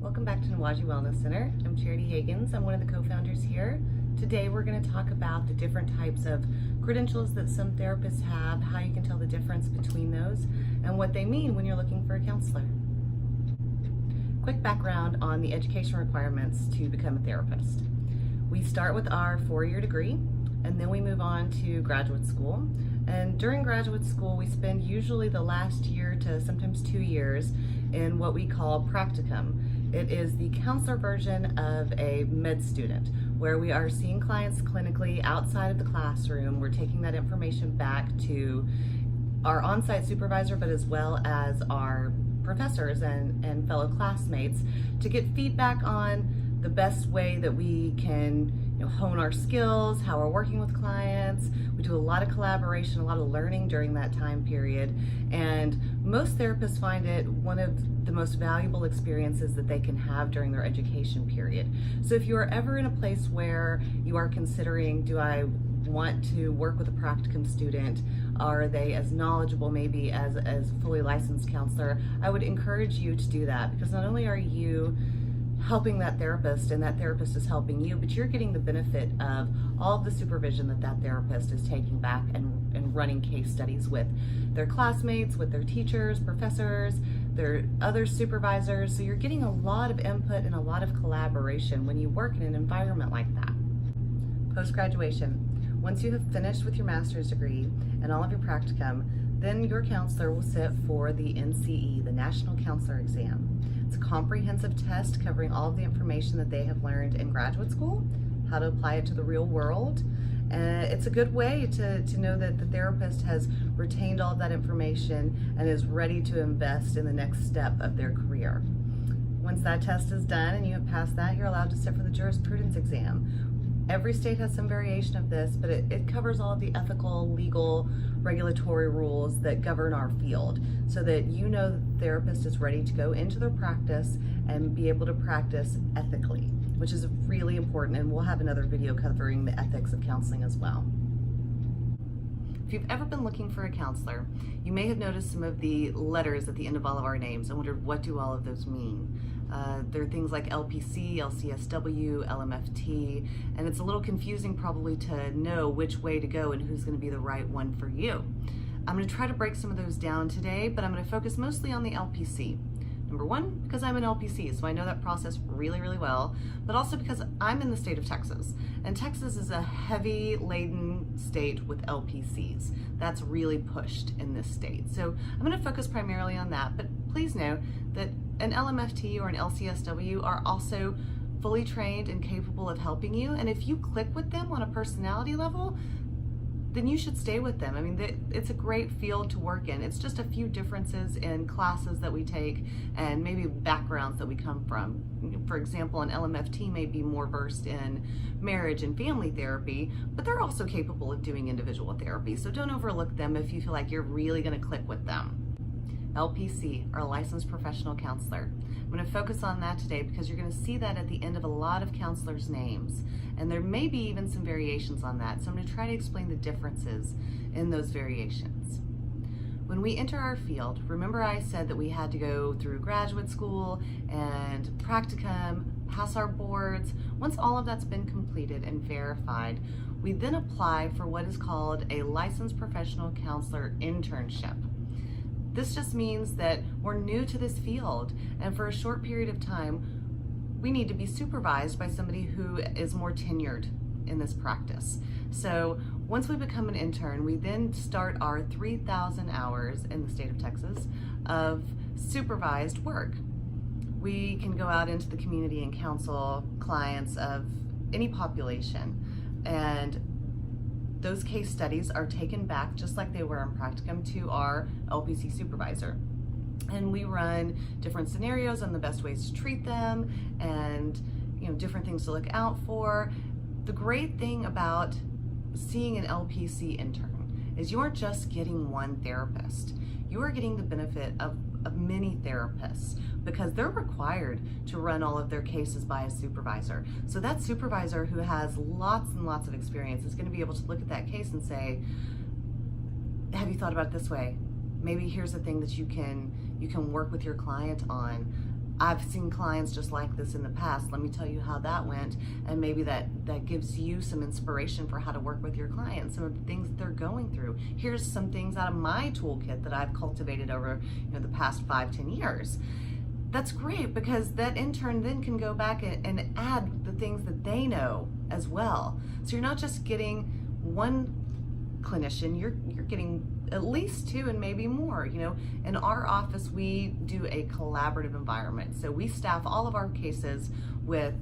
Welcome back to Nawaji Wellness Center. I'm Charity Hagains. I'm one of the co-founders here. Today we're going to talk about the different types of credentials that some therapists have, how you can tell the difference between those, and what they mean when you're looking for a counselor. Quick background on the education requirements to become a therapist. We start with our 4-year degree, and then we move on to graduate school. And during graduate school, we spend usually the last year to sometimes 2 years in what we call practicum. It is the counselor version of a med student, where we are seeing clients clinically outside of the classroom. We're taking that information back to our on-site supervisor, but as well as our professors and fellow classmates to get feedback on the best way that we can hone our skills, how we're working with clients. We do a lot of collaboration, a lot of learning during that time period, and most therapists find it one of the most valuable experiences that they can have during their education period. So if you are ever in a place where you are considering, do I want to work with a practicum student? Are they as knowledgeable maybe as a fully licensed counselor? I would encourage you to do that, because not only are you helping that therapist and that therapist is helping you, but you're getting the benefit of all of the supervision that that therapist is taking back and running case studies with their classmates, with their teachers, professors, their other supervisors. So you're getting a lot of input and a lot of collaboration when you work in an environment like that. Post-graduation. Once you have finished with your master's degree and all of your practicum, then your counselor will sit for the NCE, the National Counselor Exam. It's a comprehensive test covering all of the information that they have learned in graduate school, how to apply it to the real world. It's a good way to know that the therapist has retained all of that information and is ready to invest in the next step of their career. Once that test is done and you have passed that, you're allowed to sit for the jurisprudence exam. Every state has some variation of this, but it covers all of the ethical, legal, regulatory rules that govern our field, so that you know the therapist is ready to go into their practice and be able to practice ethically, which is really important, and we'll have another video covering the ethics of counseling as well. If you've ever been looking for a counselor, you may have noticed some of the letters at the end of all of our names and wondered, what do all of those mean? There are things like LPC, LCSW, LMFT, and it's a little confusing probably to know which way to go and who's going to be the right one for you. I'm going to try to break some of those down today, but I'm going to focus mostly on the LPC. Number one, because I'm an LPC, so I know that process really, really well, but also because I'm in the state of Texas, and Texas is a heavy laden state with LPCs. That's really pushed in this state. So I'm going to focus primarily on that, but please know that an LMFT or an LCSW are also fully trained and capable of helping you, and if you click with them on a personality level, then you should stay with them. I mean, it's a great field to work in. It's just a few differences in classes that we take and maybe backgrounds that we come from. For example, an LMFT may be more versed in marriage and family therapy, but they're also capable of doing individual therapy. So don't overlook them if you feel like you're really gonna click with them. LPC, or Licensed Professional Counselor. I'm going to focus on that today because you're going to see that at the end of a lot of counselors' names, and there may be even some variations on that, so I'm going to try to explain the differences in those variations. When we enter our field, remember I said that we had to go through graduate school and practicum, pass our boards. Once all of that's been completed and verified, we then apply for what is called a Licensed Professional Counselor internship. This just means that we're new to this field, and for a short period of time, we need to be supervised by somebody who is more tenured in this practice. So once we become an intern, we then start our 3,000 hours in the state of Texas of supervised work. We can go out into the community and counsel clients of any population, and those case studies are taken back just like they were in practicum to our LPC supervisor. And we run different scenarios on the best ways to treat them and different things to look out for. The great thing about seeing an LPC intern is you aren't just getting one therapist. You are getting the benefit of many therapists, because they're required to run all of their cases by a supervisor. So that supervisor who has lots and lots of experience is going to be able to look at that case and say, have you thought about it this way? Maybe here's a thing that you can work with your client on. I've seen clients just like this in the past. Let me tell you how that went, and maybe that gives you some inspiration for how to work with your clients, some of the things that they're going through. Here's some things out of my toolkit that I've cultivated over the past 5-10 years. That's great, because that intern then can go back and add the things that they know as well. So you're not just getting one clinician, you're getting at least 2 and maybe more. In our office, we do a collaborative environment. So we staff all of our cases with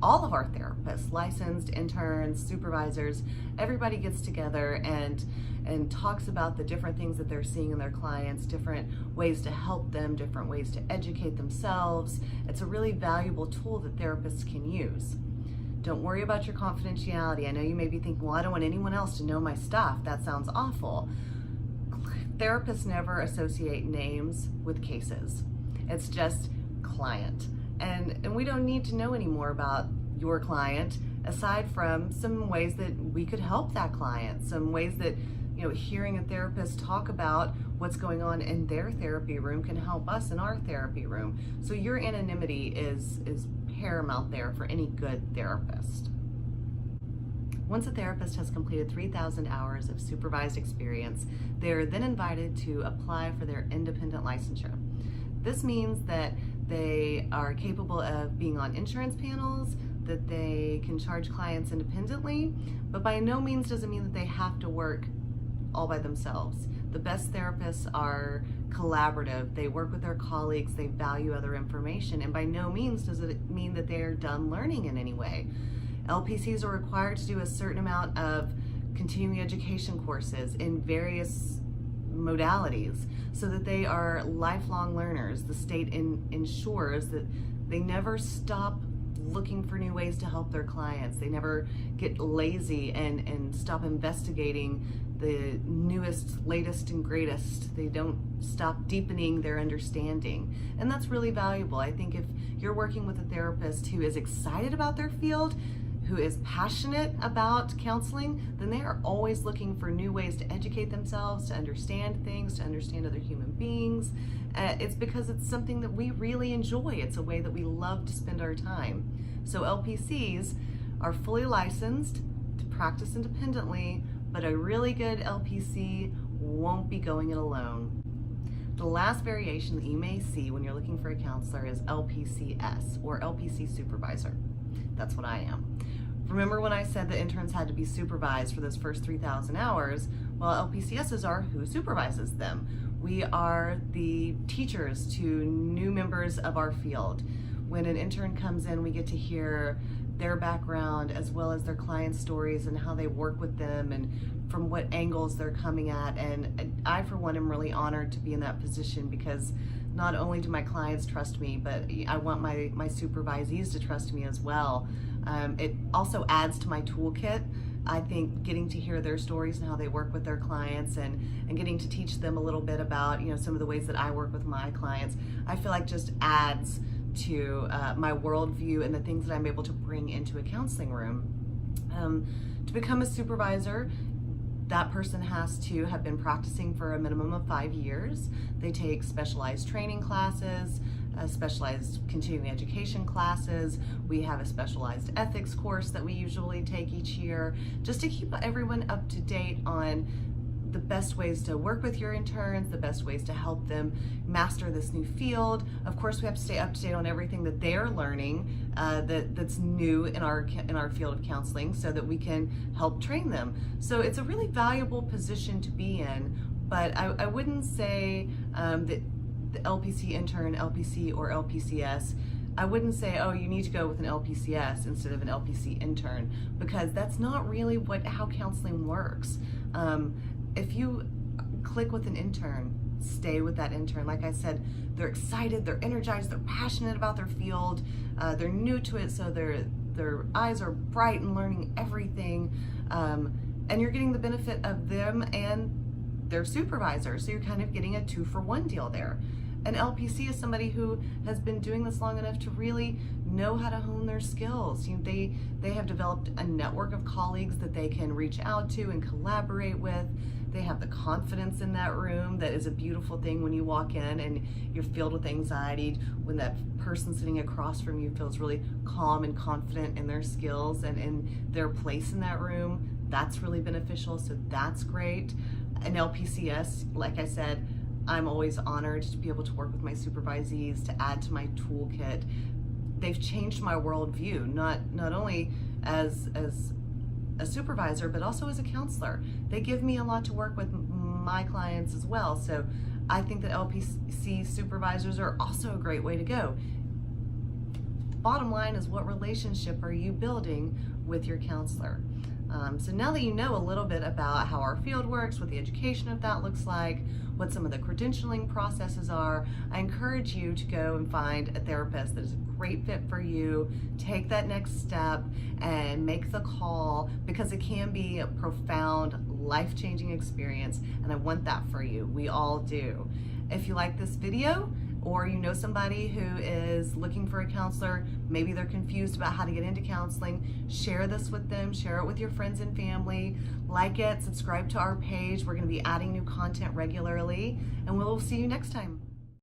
all of our therapists, licensed interns, supervisors. Everybody gets together and talks about the different things that they're seeing in their clients, different ways to help them, different ways to educate themselves. It's a really valuable tool that therapists can use. Don't worry about your confidentiality. I know you may be thinking, well, I don't want anyone else to know my stuff. That sounds awful. Therapists never associate names with cases. It's just client. And we don't need to know any more about your client, aside from some ways that we could help that client, some ways that hearing a therapist talk about what's going on in their therapy room can help us in our therapy room. So your anonymity is paramount there for any good therapist. Once a therapist has completed 3,000 hours of supervised experience, they are then invited to apply for their independent licensure. This means that they are capable of being on insurance panels, that they can charge clients independently, but by no means does it mean that they have to work all by themselves. The best therapists are collaborative. They work with their colleagues, they value other information, and by no means does it mean that they are done learning in any way. LPCs are required to do a certain amount of continuing education courses in various modalities so that they are lifelong learners. The state ensures that they never stop looking for new ways to help their clients. They never get lazy and stop investigating the newest, latest, and greatest. They don't stop deepening their understanding. And that's really valuable. I think if you're working with a therapist who is excited about their field, who is passionate about counseling, then they are always looking for new ways to educate themselves, to understand things, to understand other human beings. It's because it's something that we really enjoy. It's a way that we love to spend our time. So LPCs are fully licensed to practice independently, but a really good LPC won't be going it alone. The last variation that you may see when you're looking for a counselor is LPC-S, or LPC-Supervisor. That's what I am. Remember when I said that interns had to be supervised for those first 3,000 hours? Well, LPCSs are who supervises them. We are the teachers to new members of our field. When an intern comes in, we get to hear their background as well as their client stories and how they work with them and from what angles they're coming at. And I, for one, am really honored to be in that position, because not only do my clients trust me, but I want my supervisees to trust me as well. It also adds to my toolkit. I think getting to hear their stories and how they work with their clients and getting to teach them a little bit about some of the ways that I work with my clients, I feel like just adds to my worldview and the things that I'm able to bring into a counseling room. To become a supervisor, that person has to have been practicing for a minimum of 5 years. They take specialized training classes, specialized continuing education classes. We have a specialized ethics course that we usually take each year, just to keep everyone up to date on the best ways to work with your interns, the best ways to help them master this new field. Of course, we have to stay up to date on everything that they're learning that's new in our field of counseling, so that we can help train them. So it's a really valuable position to be in, but I wouldn't say that the LPC-Intern, LPC, or LPC-S, I wouldn't say, oh, you need to go with an LPC-S instead of an LPC-Intern, because that's not really how counseling works. If you click with an intern, stay with that intern. Like I said, they're excited, they're energized, they're passionate about their field, they're new to it, so their eyes are bright and learning everything, and you're getting the benefit of them and their supervisor, so you're kind of getting a 2-for-1 deal there. An LPC is somebody who has been doing this long enough to really know how to hone their skills. They have developed a network of colleagues that they can reach out to and collaborate with. They have the confidence in that room that is a beautiful thing when you walk in and you're filled with anxiety. When that person sitting across from you feels really calm and confident in their skills and in their place in that room, that's really beneficial, so that's great. An LPC-S, like I said, I'm always honored to be able to work with my supervisees, to add to my toolkit. They've changed my worldview, not only as a supervisor, but also as a counselor. They give me a lot to work with my clients as well. So I think that LPC supervisors are also a great way to go. Bottom line is, what relationship are you building with your counselor? So now that you know a little bit about how our field works, what the education of that looks like, what some of the credentialing processes are, I encourage you to go and find a therapist that is a great fit for you. Take that next step and make the call, because it can be a profound, life-changing experience, and I want that for you. We all do. If you like this video, or you know somebody who is looking for a counselor, maybe they're confused about how to get into counseling, share this with them, share it with your friends and family, like it, subscribe to our page. We're gonna be adding new content regularly, and we'll see you next time.